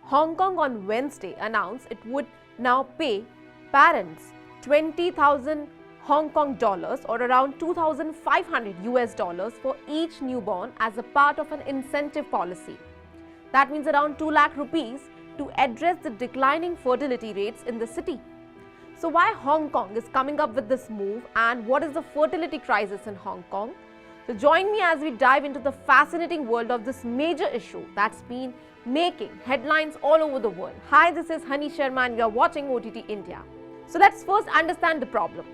Hong Kong on Wednesday announced it would now pay parents 20,000 Hong Kong dollars or around 2,500 US dollars for each newborn as a part of an incentive policy. That means around 2 lakh rupees to address the declining fertility rates in the city. So why Hong Kong is coming up with this move, and what is the fertility crisis in Hong Kong? So join me as we dive into the fascinating world of this major issue that's been making headlines all over the world. Hi, this is Hani Sharma and you are watching OTT India. So let's first understand the problem.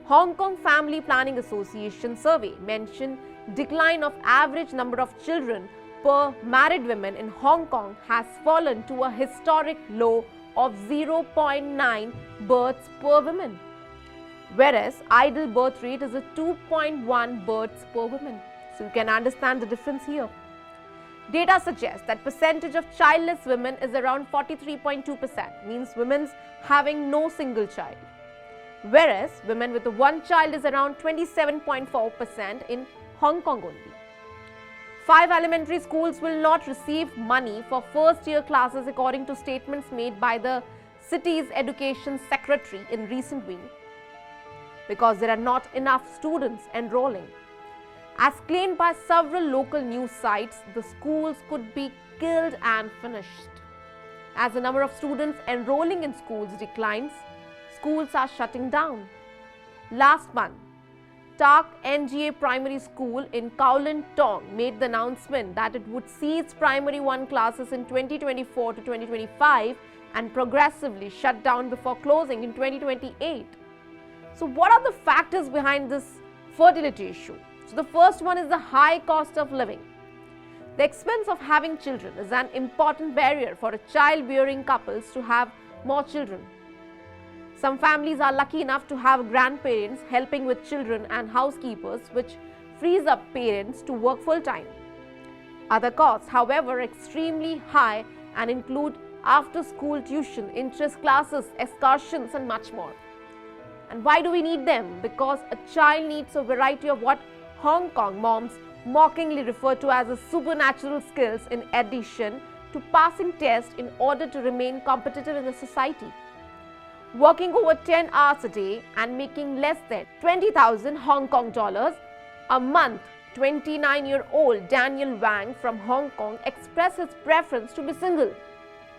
Hong Kong Family Planning Association survey mentioned decline of average number of children per married women in Hong Kong has fallen to a historic low of 0.9 births per woman, whereas ideal birth rate is a 2.1 births per woman. So you can understand the difference here. Data suggests that percentage of childless women is around 43.2%, means women's having no single child, whereas women with one child is around 27.4% in Hong Kong only. 5 elementary schools will not receive money for first-year classes according to statements made by the city's education secretary in recent weeks, because there are not enough students enrolling. As claimed by several local news sites, the schools could be killed and finished. As the number of students enrolling in schools declines, schools are shutting down. Last month, Tak NGA Primary School in Kowloon Tong made the announcement that it would cease primary 1 classes in 2024 to 2025 and progressively shut down before closing in 2028. So what are the factors behind this fertility issue? So the first one is the high cost of living. The expense of having children is an important barrier for childbearing couples to have more children. Some families are lucky enough to have grandparents helping with children and housekeepers, which frees up parents to work full-time. Other costs, however, are extremely high and include after-school tuition, interest classes, excursions and much more. And why do we need them? Because a child needs a variety of what Hong Kong moms mockingly refer to as a supernatural skills in addition to passing tests in order to remain competitive in the society. Working over 10 hours a day and making less than 20,000 Hong Kong dollars a month, 29-year-old Daniel Wang from Hong Kong expressed his preference to be single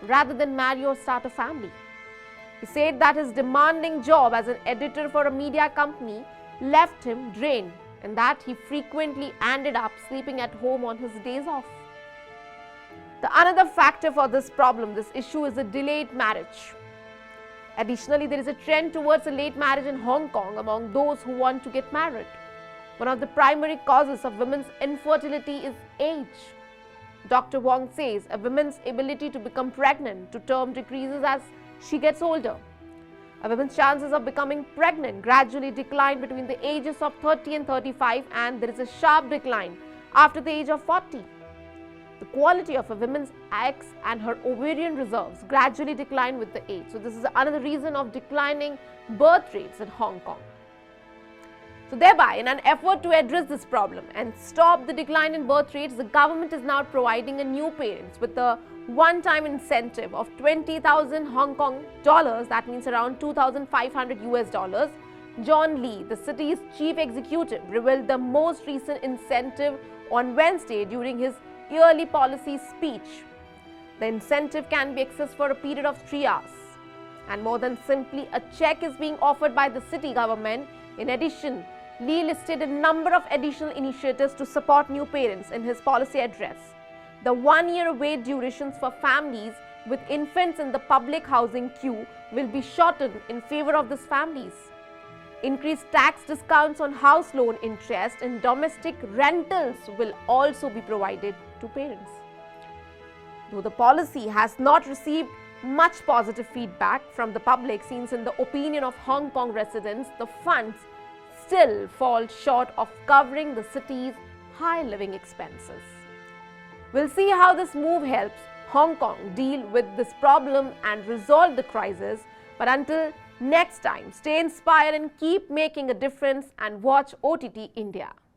rather than marry or start a family. He said that his demanding job as an editor for a media company left him drained and that he frequently ended up sleeping at home on his days off. The another factor for this issue is a delayed marriage. Additionally, there is a trend towards a late marriage in Hong Kong among those who want to get married. One of the primary causes of women's infertility is age. Dr. Wong says a woman's ability to become pregnant to term decreases as she gets older. A woman's chances of becoming pregnant gradually decline between the ages of 30 and 35, and there is a sharp decline after the age of 40. The quality of a woman's eggs and her ovarian reserves gradually decline with the age. So this is another reason of declining birth rates in Hong Kong. So thereby, in an effort to address this problem and stop the decline in birth rates, the government is now providing a new parents with a one-time incentive of 20,000 Hong Kong dollars, that means around 2,500 US dollars. John Lee, the city's chief executive, revealed the most recent incentive on Wednesday during his yearly policy speech. The incentive can be accessed for a period of 3 hours. And more than simply a check is being offered by the city government. In addition, Lee listed a number of additional initiatives to support new parents in his policy address. The 1-year wait durations for families with infants in the public housing queue will be shortened in favor of these families. Increased tax discounts on house loan interest and domestic rentals will also be provided to parents. Though the policy has not received much positive feedback from the public, since in the opinion of Hong Kong residents, the funds still fall short of covering the city's high living expenses. We'll see how this move helps Hong Kong deal with this problem and resolve the crisis. But until next time, stay inspired and keep making a difference and watch OTT India.